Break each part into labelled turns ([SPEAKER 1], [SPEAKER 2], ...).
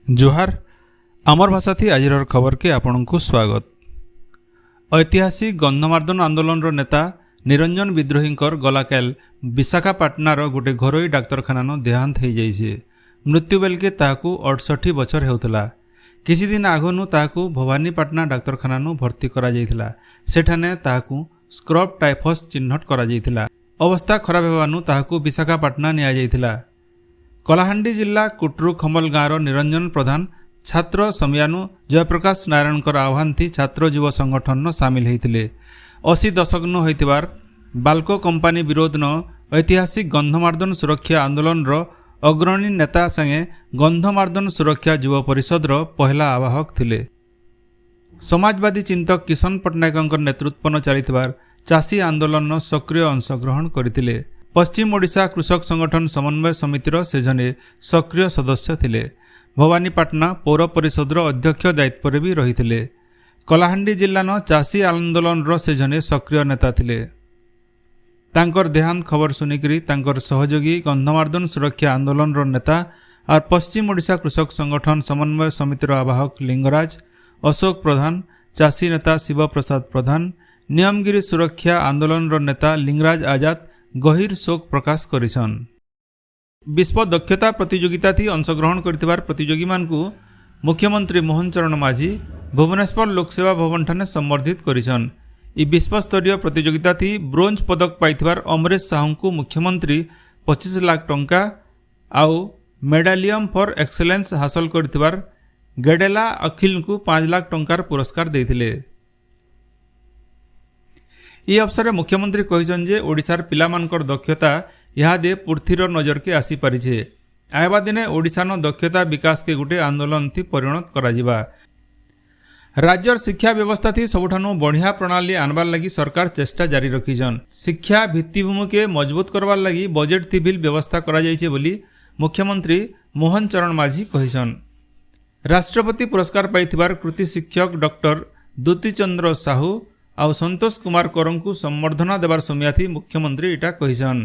[SPEAKER 1] जोहार आमर भाषा थी आज खबर के आपण को स्वागत। ऐतिहासिक गंधमार्दन आंदोलन नेता निरंजन विद्रोही गलाकाल विशाखापाटनार गोटे घरोई डाक्तरखाना देहांत हो जाइए। मृत्यु बेल के 68 बछर होता। किसी दिन आगनु ताकू भवानीपाटना डाक्तरखाना भर्ती करा जाइथिला। सेठाने ताकू स्क्रब टाइफस चिन्हट करा जाइथिला। अवस्था खराब होवानु ताकू विशाखापाटना निया जाइथिला। कलाहांडी जिला कुट्रु खमल गाँवर निरंजन प्रधान छात्र समियानु जयप्रकाश नारायण आह्वान थी छात्र युव संगठन सामिल होते। 80 दशक होइतिबार बाल्को कंपानी विरोध न ऐतिहासिक गंधमार्दन सुरक्षा आंदोलन अग्रणी नेता संगे गंधमार्दन सुरक्षा युव परिषद पहला आवाहक थिले। समाजवादी चिंतक किशन पट्टनायक नेतृत्व चलिथिबार चाषी आंदोलन सक्रिय अंशग्रहण करथिले। पश्चिम ओडिशा कृषक संगठन समन्वय समितिर से जने सक्रिय सदस्य थिले। भवानीपाटना पौर परिषद अध्यक्ष दायित्व भी रही। कलाहांडी जिल्लान चाषी आंदोलन से जने सक्रिय नेता थिले। तांकर देहांत खबर सुनिकरी तांकर सहयोगी गंधमार्दन सुरक्षा आंदोलन नेता और पश्चिम ओडिशा कृषक संगठन समन्वय समितिर आवाहक लिंगराज अशोक प्रधान, चाषी नेता शिव प्रसाद प्रधान, नियमगिरी सुरक्षा आंदोलन नेता लिंगराज आजाद गहिर शोक प्रकाश करिछन। विश्व दक्षता प्रतियोगिता थी अंशग्रहण करथिबार प्रतियोगी मानकु मुख्यमंत्री मोहन चरण माझी भुवनेश्वर लोकसेवा भवन ठाने सम्बर्धित करिछन। इ विश्वस्तरीय प्रतियोगिता थी ब्रोंज पदक पाइथिबार अमरेश साहू को मुख्यमंत्री 25 लाख टंका आउ मेडालियम फॉर एक्सेलेंस हासिल करथिबार गेडेला अखिल को 5 लाख टंकार पुरस्कार देथिले। यह अवसर में मुख्यमंत्री कहिछन जे ओडिशार पिलामानकर दक्षता इहादे पूर्थिर नजर के आसी पारिछे। आयबा दिने ओडिशान दक्षता विकास के गोटे आंदोलन थी परिणत कराजिबा। राज्यर शिक्षा व्यवस्था थी सबुठानु बढ़िया प्रणाली आनबार लगी सरकार चेष्टा जारी रखिछन। शिक्षा भित्तिभूमि के मजबूत करबार लगी बजेट थी बिल व्यवस्था करा जाइछे बोली मुख्यमंत्री मोहन चरण माझी कहिछन। राष्ट्रपति पुरस्कार पाइथिबार कृति शिक्षक डॉक्टर दुती चंद्र साहू आउ संतोष कुमार करंकु संबर्धना देवार समय थी मुख्यमंत्री इटा कहिछन।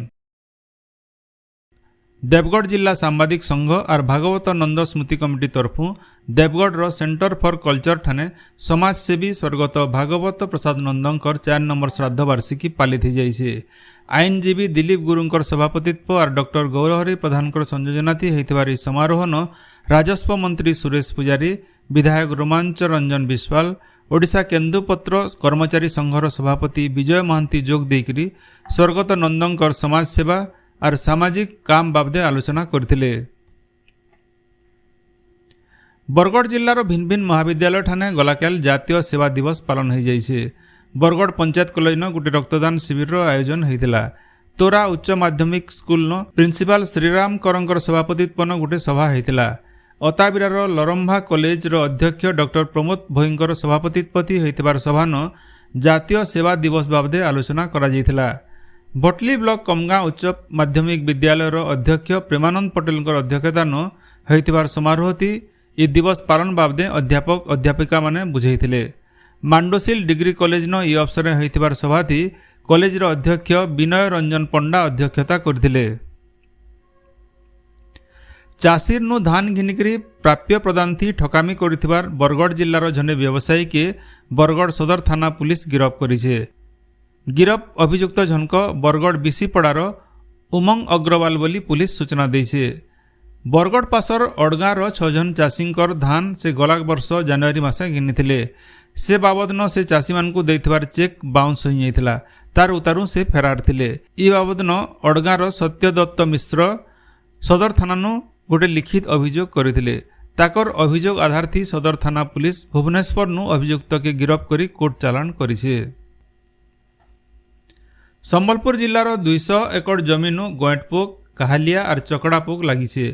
[SPEAKER 1] देवगढ़ जिला सांबादिक संघ और भागवत नंद स्मृति कमिटी तरफु देवगढ़ सेंटर फॉर कल्चर ठाने समाजसेवी स्वर्गत भागवत प्रसाद नंदंकर 4 नंबर श्राद्ध वार्षिकी पालित जाइए। आईनजीवी दिलीप गुरुंकर सभापतित्व और डॉक्टर गौरहरि प्रधान संयोजना थी होइतिबार समारोह न राजस्व मंत्री सुरेश पुजारी, विधायक रोमांच रंजन विश्वाल, ओडिशा केन्दुपत्र कर्मचारी संघर सभापति विजय महांती जोग देकरी स्वर्गत नंदंकर समाज सेवा और सामाजिक काम बाबदे आलोचना करथिले। बरगढ़ जिल्लार भिन्न भिन्न महाविद्यालय ठाने गलाकाल जातीय सेवा दिवस पालन हो जाइए। बरगढ़ पंचायत कॉलेज न गोटे रक्तदान शिविर आयोजन होता। तोरा उच्च माध्यमिक स्कूल न प्रिंसिपाल श्रीराम करंकर सभापतित्व न गोटे सभा होता। अताबिरार लरंभा कॉलेज अध्यक्ष डॉक्टर प्रमोद भोईंकर सभापतित्व होइतिबार सभा न जातीय सेवा दिवस बाबदे आलोचना करा जाइथिला। भटली ब्लॉक कमगा उच्च माध्यमिक विद्यालय अध्यक्ष प्रेमानंद पटेल अध्यक्षता न होइतिबार समारोह थी ये दिवस पालन बाबदे अध्यापक अध्यापिका माने बुझाइथिले। मांडोसिल डिग्री कॉलेज न ये अवसर होइतिबार सभा थी कॉलेज अध्यक्ष विनय रंजन पंडा अध्यक्षता करथिले। चाषीर नु धान घिनिकरी प्राप्य प्रदान थी ठकामी करिथिबार बरगढ़ जिल्लार जने व्यवसायी के बरगढ़ सदर थाना पुलिस गिरफ करिछे। गिरफ अभियुक्त जनक बरगढ़ बिसीपड़ार उमंग अग्रवाल बोली पुलिस सूचना देइछे। बरगढ़ पासर अड़गाँर 6 जन चाषींकर धान से गला वर्ष जनवरी मासे घिनिथिले। से बाबद न से चाषी मानकु देइथिबार चेक बाउंस होई जाइथिला। तार उतारू से फेरार थिले। ई बाबद न अड़गाँर सत्यदत्त मिश्र सदर थाना गोटे लिखित अभियोग करथिले। ताकर अभियोग आधार थी सदर थाना पुलिस भुवनेश्वर नु अभियुक्त के गिरफ करी कोर्ट चालान करिछे। संबलपुर जिल्लार 200 एकड़ जमीन गोएटपोक काहालिया और चकड़ापोक लगी।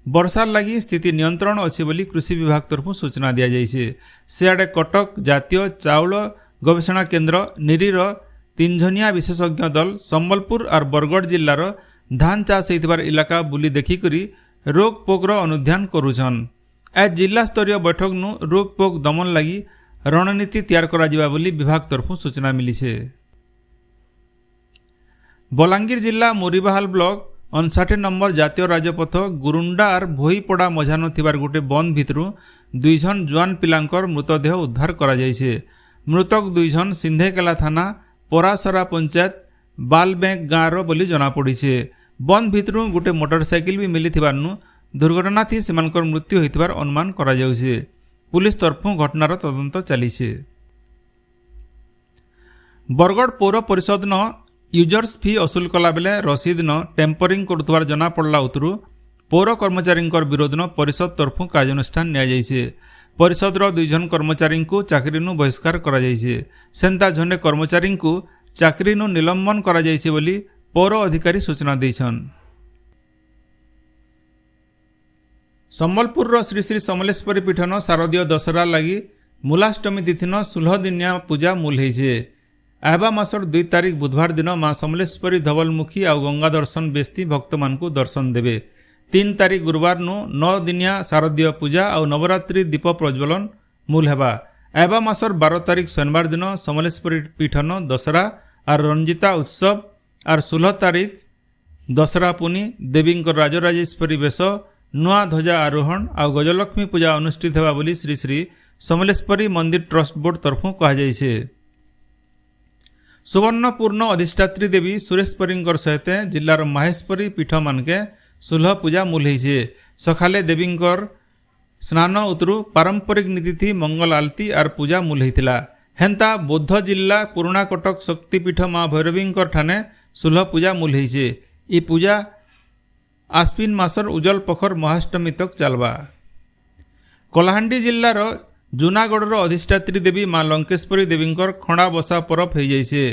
[SPEAKER 1] वर्षार लगी स्थिति नियंत्रण अच्छी बोली कृषि विभाग तरफ सूचना दि जाइए। सियाड़े कटक जातीय चाउल गवेषणा केन्द्र निरीर 3 जनिया विशेषज्ञ दल संबलपुर और बरगढ़ जिल्लार धान चाष होइतिबार इलाका बुली देखिकरी रोग पोकर अनुध्यान करुछन। आज जिला स्तरीय बैठक नु रोग पोक दमन लगी रणनीति तैयार करा जिबा बोली विभाग तरफ सूचना मिली छे। बलांगीर जिला मोरीबाहाल ब्लॉक 59 नंबर जातीय राजपथ गुरुंडा और भोईपड़ा मझान थिबार गोटे बंद भितरु 2 जन जुआन पिलांकर मृतदेह उद्धार करा जायछे। मृतक 2 जन सिंधेकेला थाना परासरा पंचायत बालबैंक गाँव बोली जना पड़ीछे। बंद भितरु गोटे मोटरसाइकिल भी मिली थिबारनु दुर्घटना थी सेमानकर मृत्यु होइतिबार अनुमान करा जाउछे। पुलिस तरफु घटनार तदंत चलीछे। बरगढ़ पौर परिषद न यूजर्स फी असूल कला बेले रसीद न टेम्परिंग करुथबार जना पड़ला उतरु पौर कर्मचारी विरोध न परिषद तरफु कार्यानुष्ठान निया जायछे। परिषदर 2 जन कर्मचारी को चाकरी बहिष्कार करा जायछे। सेंता जने कर्मचारी को चाकरी निलंबन करा जायछे बोली पौर अधिकारी सूचना दैछन। सम्बलपुर श्री श्री समलेश्वरी पीठ न शारदीय दशहरा लगी मूलाष्टमी तिथि न 16 दिनिया पूजा मूल होइछे। आहबा मासर 2 तारिख बुधवार दिन माँ समलेश्वरी धवलमुखी और गंगा दर्शन बेस्ती भक्त मान को दर्शन देवे। 3 तारिख गुरुवार 9 दिनिया शारदीय पूजा और नवरात्रि दीप प्रज्वलन मूल हेबा। आहबा मासर 12 तारिख शनिवार दिन समलेश्वरी पीठ न दशहरा और रंजिता उत्सव और 16 तारिख दशहरा पुनी देवी राजराजेश्वरी बेश नुआ ध्वजा आरोहण और गजलक्ष्मी पूजा अनुष्ठित हेबा बोली श्री श्री समलेश्वरी मंदिर ट्रस्ट बोर्ड तरफु कहा जायछे। सुवर्णपूर्ण अधिष्ठात्री देवी सुरेश्वरी सहित जिलार माहेश्वरी पीठ मानके सुलह पूजा मूल होइछे। सकाले देवी स्नान उतरु पारंपरिक नीति थी मंगल आलती और पूजा मूल होइतिला। हेंता बौद्ध जिला पुराणा कटक शक्तिपीठ माँ भैरवी ठाने सुलह पूजा मूल होइछे। ई पूजा आश्विन मासर उजल पखर महाष्टमी तक चलबा। कलाहांडी जिलार जूनागढ़ अधिष्ठात्री देवी माँ लंकेश्वरी देवी खणा बसा परब हो जाइए।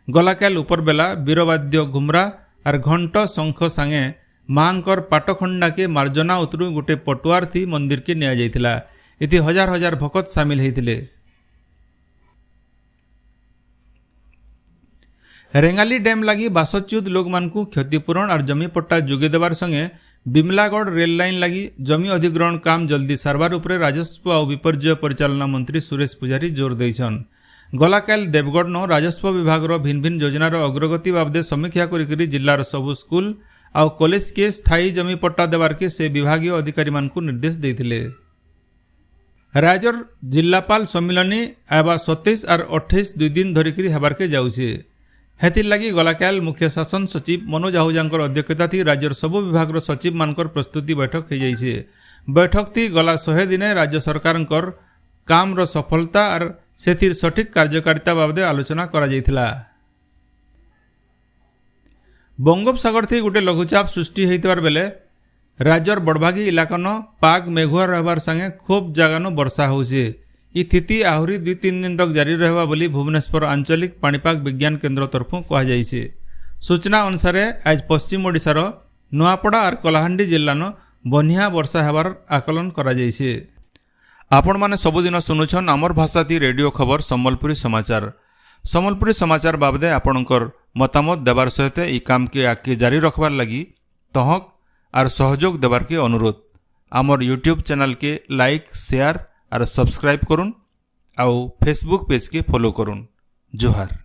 [SPEAKER 1] गलाकाल उपरबेला वीरवाद्य घुमरा और घंट शंख सांगे माँकर पाटखंडा के मार्जना उतरु गोटे पटुआर थी मंदिर के निया जाइथिला। इति हजार हजार भक्त सामिल होइतिले। रेंगाली डैम लगी 62 लोक मान को क्षतिपूरण और जमी पट्टा जोगे देवार संगे बिमलागढ़ रेल लाइन लगी जमी अधिग्रहण काम जल्दी सारवार उपरे राजस्व और विपर्यय परिचालना मंत्री सुरेश पुजारी जोर देइछन। गलाकाल देवगढ़ न राजस्व विभाग भिन्न भिन्न योजनार अग्रगति बाबदे समीक्षा करी जिलार सबु स्कूल और कॉलेज के स्थायी जमी पट्टा देवार के से विभागीय अधिकारी मान को निर्देश देइथिले। रायगढ़ जिलापाल सम्मिलनी आबा 27 और 28 2 दिन धरिकी हेबार के जाउछे। हेतिर लगी गलाकाल मुख्य शासन सचिव मनोज आहूजांकर अध्यक्षता थी राज्यर सबु विभाग सचिव मानकर प्रस्तुति बैठक हो जाइए। बैठक थी गला 100 दिने राज्य सरकार काम रो सफलता और सेथिर सठिक कार्यकारिता बाबदे आलोचना करा जाइथिला। बंगोपसागर थी गोटे लघुचाप सृष्टि होइतबार बेले राज्यर बड़भागी इलाका न पाग मेघुआ रहबार संगे खूब जगह वर्षा होउछे। ई स्थिति आहरी 2-3 दिन तक जारी रहबा बोली भुवनेश्वर आंचलिक पाणीपाग विज्ञान केन्द्र तरफु कहा जाइछे। सूचना अनुसार आज पश्चिम ओडिशार नुआपड़ा और कलाहांडी जिल्लान बनिया वर्षा हेबार आकलन करा जाइछे। आपण माने सबुदिन सुनुछन आमर भाषाती रेडियो खबर सम्बलपुरी समाचार। सम्बलपुरी समाचार बाबदे आपणकर मतामत देवार सहित ई काम के आगे जारी रखबार लगी तहक और सहयोग देवार के अनुरोध। आमर यूट्यूब चैनल के लाइक शेयर और सब्सक्राइब करुन आउ फेसबुक पेज के फॉलो करुन। जोहार।